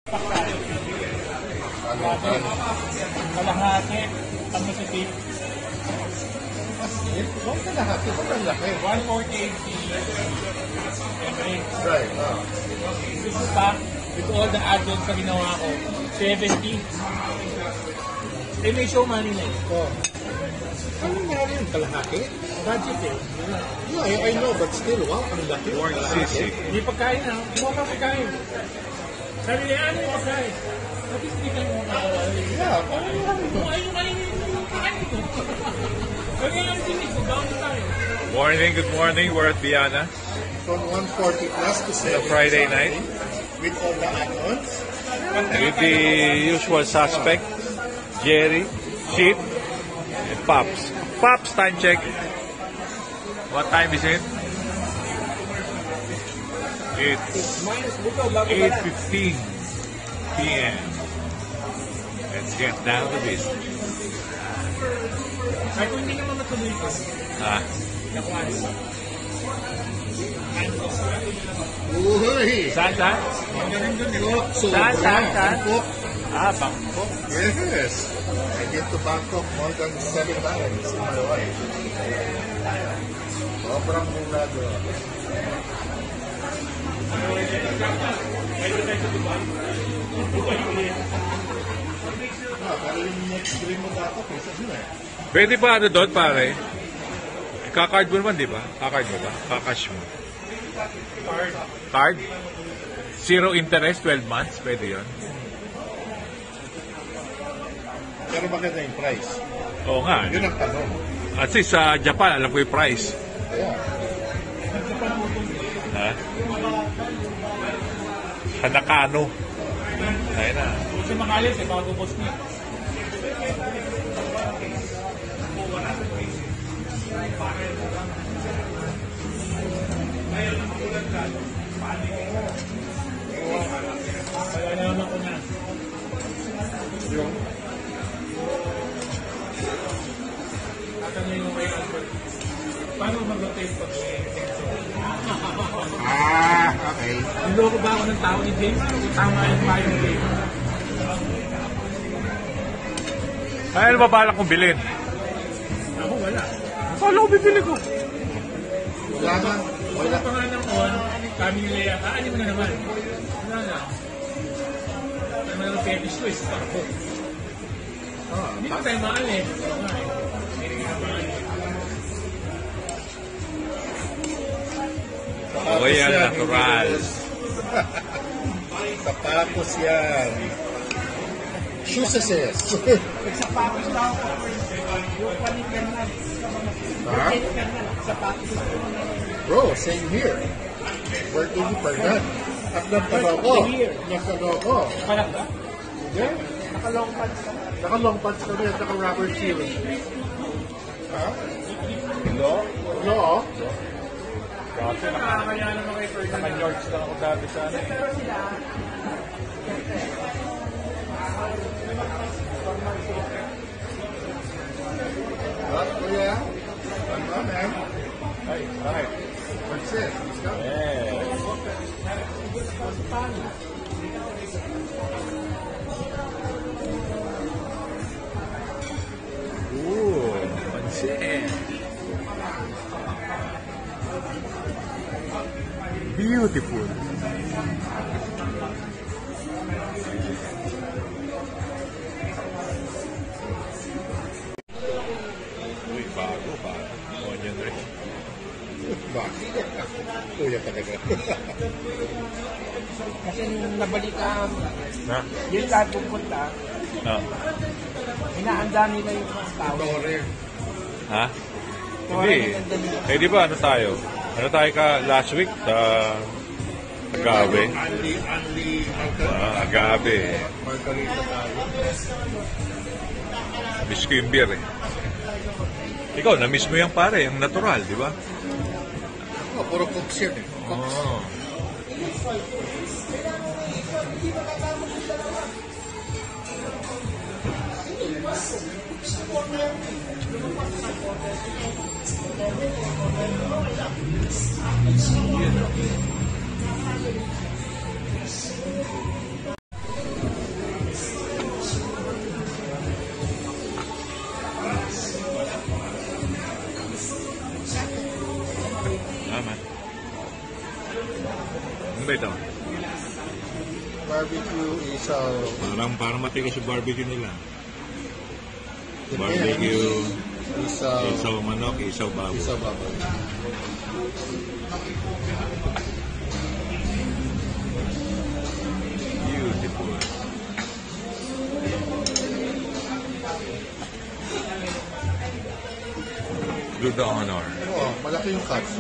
Kalahati. Ang masipit. Huwag kalahati. Huwag ang laki. 148. Right. This pack, with all the add-ons na ginawa ko, 70. Eh, may show money na eh. Oh. Ano nangyari yung kalahati? Budget eh. Yeah, I know, but still, wow, ang laki. Sisig. May pagkain na. Kumuha ka pagkain. Sabi niya, ano yung pagkain? Sabi niya, hindi mo makawala. Yeah, paano yung Kung ayun kayo, kain ko. Sabi niya, ang sinig ko, bound tayo. Good morning. We're at Viana. From 140 plus to 70. Friday night. With all the add-ons. With the usual suspect, Jerry, Sheep, and Pops. Pops, time check. What time is it? It's 8:15 p.m. Let's get down to business. Ay, kung hindi naman matuloy ko, nakuha nila. Uy! Saan? Magaling dun yun. Saan? Bangkok. Bangkok. Yes. I get to Bangkok more than 7 times in my life. Sobrang mula doon. Pero yung next dream mo dapat eh, sa sila eh. Pwede ba doon, pare? Kakard mo naman, di ba? Kakard mo ba? Kakash mo. Card? Zero interest, 12 months. Pwede yun. Pero maganda yung price. Oo nga. Yun ang tanong. At least sa Japan, alam ko yung price. Yeah. Ha? Hanakano. Ayun na. Kasi makalis eh, bago boss niya. Kaya naman ko na. Yung Katanong yung kay Albert. Paano mag-rotate pag okay. niloko ba ako ng tao ni James? Tama yung payo ni James. Ay, ano ba balak kong bilhin? Ako wala. Kala ko bibili ko. Wala na. Wala pa nga ng on. Kami nila yan. Ano mo na naman? Wala na. Ano mo na fetish to is tako. Hindi pa tayo maalis. Oo nga eh. Okay yan, natural. Sapatos yan. Shoeses. Sapatos na ako. Yung panikan na. Ha? Sapatos na ako. Bro, same here. Working per gun. At nagtanong ko. Nagtanong ko. Nakalag ka? Yeah. Nakalong pants ka. Naka-long pants kami at naka-rubber shoes. Ha? Hello? No. Kasi Nakakaya naman kay Ferdinand. naka-George lang ako dati sa ano. What, kuya? Ano, man? Ay, bakit? What's it? Let's go. Ooh, pansin. Beautiful. Uy, bago. Onion ring. Bakit? Kuya talaga. Kasi nung nabalikan, Na? yung lahat pupunta, hinahanda nila yung mga tao. Tore. Ha? Hindi. Eh, di ba ano tayo? Ano tayo ka last week? Sa Agave. Anli, Agave. Margarita tayo. Miss ko yung beer eh. Ikaw, na-miss mo yung pare, yung natural, di ba? Oh, puro cooks yan eh. Cooks. Oh. Barbecue is Parang matigas yung barbecue nila. depends. Barbecue, Is isaw manok, isaw baboy. isa baboy. Beautiful. Good honor. Oo, malaki yung cuts.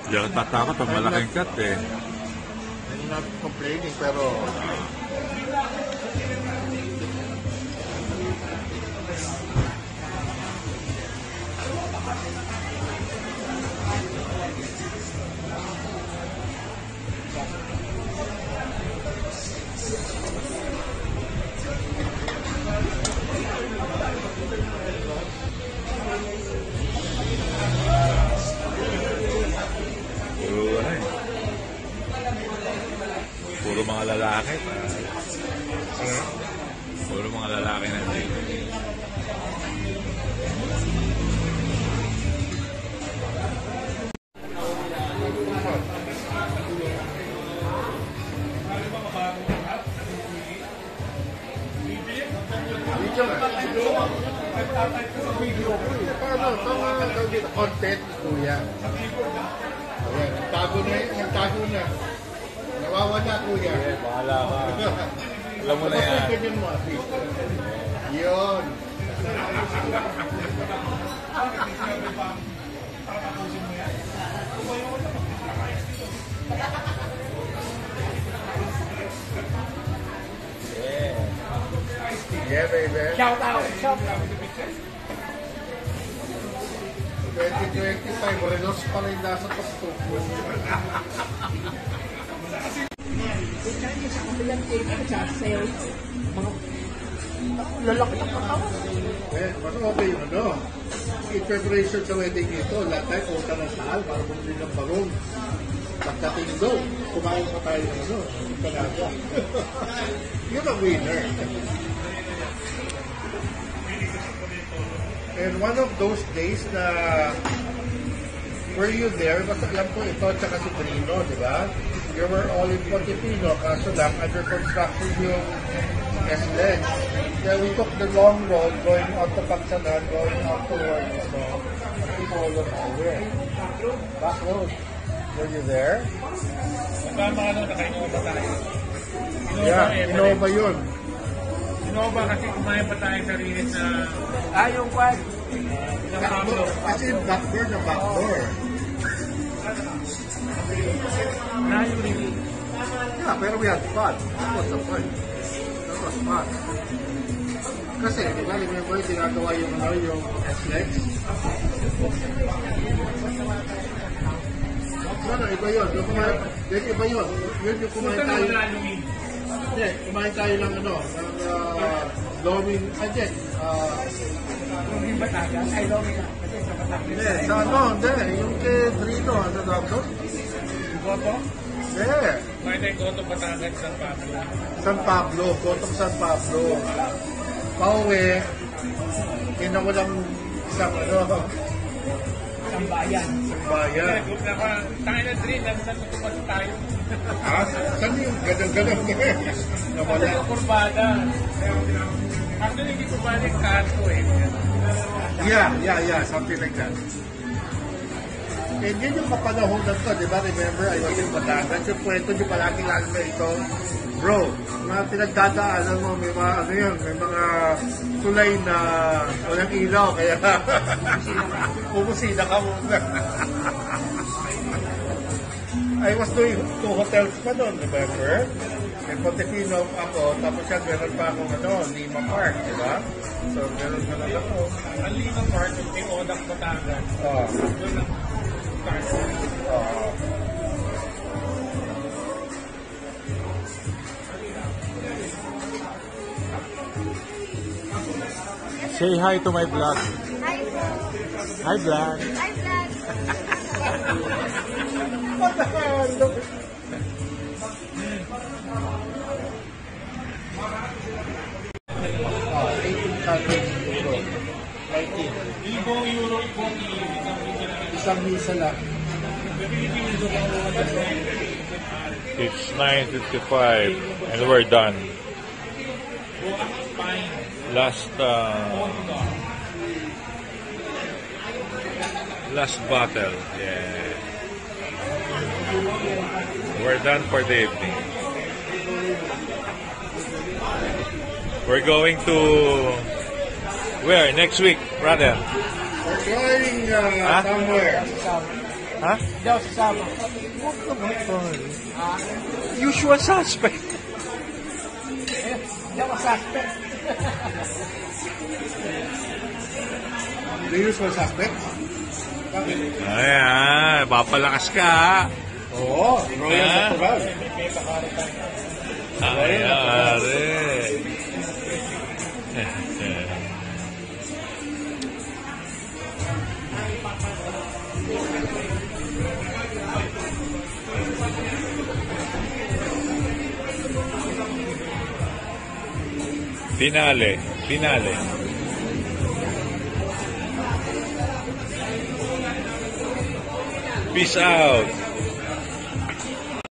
Hindi ako tatakot pag malaking cut eh. I'm not complaining, pero Puro ano eh. Puro mga lalaki. Puro mga lalaki nandito. paano tawag dito? Content, kuya. Ayan, nagtago na. Nawawala, kuya. Bahala ka. Alam mo na yan. Ganyan mo, at least. Yun. Yeah, baby. Shout out! Shout out! 2025, Renos pa rin nasa top 2. Sa kabilang table, sa sales, mga lalaki ng katawan. Eh, mas okay yung ano. In preparation sa wedding nito, lahat tayo punta ng sahal para bumili ng barong. Pagdating doon, kumain pa tayo ng ano, Canada. You're a winner. And one of those days na were you there? Basta alam ko ito at saka si Trino, di ba? You were all in Pontepino, kaso lang under construction yung SLEX. Yeah, we took the long road going out to Pagsanan, going out towards people were aware. Back road. Were you there? Nakainova tayo. Yeah, Innova yun. Innova kasi kumain pa tayo sa rinis na Yung kwan. Kasi backdoor na backdoor. yung rinis. Yeah, pero we had fun. That was the fun. That was fun. Kasi, di ba, remember, ginagawa yung SLEX? No, iba yun. Iba yun. Yun yung kumain tayo. Hindi, kumain tayo ng ng Loming, hindi. Yung Batagas, ay Lomi na. Kasi sa Batagas. Hindi, sa hindi. Yung kay Trino, ano tawag doon? Goto? Hindi. Kumain tayo Goto Batangas sa Pablo. San Pablo, Gotong San Pablo. Pauwi, kinawalang isang Ang bayan. bayan. Tayo na drill, nagtutupad tayo. Saan yung ganang-ganang nawala? Yung kurbada. Actually, hindi kurbada yung kanto eh. Yeah, something like that. And yun yung kapanahonan ko, di ba? Remember, I was in Batangas. Yung kwento nyo palaging lalo na ito. Bro, mga pinagdadaanan mo, may mga, may mga tulay na walang ilaw, kaya pumusina ka muna. I was doing 2 hotels pa doon, remember? May Pontepino ako, tapos yan, meron pa akong Lima Park, di ba? So, meron ka na ako. Ang Lima Park, yung Odak Batangas. Doon ang start. Say hi to my vlog. Hi po. Hi vlog. Hi vlog. €18. 19. Ibong euro, ibong Isang misa lang. Philippines, It's 9:55 and we're done. Last battle. Yeah. We're done for the evening. We're going to where next week, brother? We're going somewhere. Huh? Hindi ako sasama. Usual suspect. Hindi ako suspect. The usual suspect? Bakit? Ayan, papalakas ka. Ha? Oo, Royal Ah. Natural. Ayan, Finale. Peace out.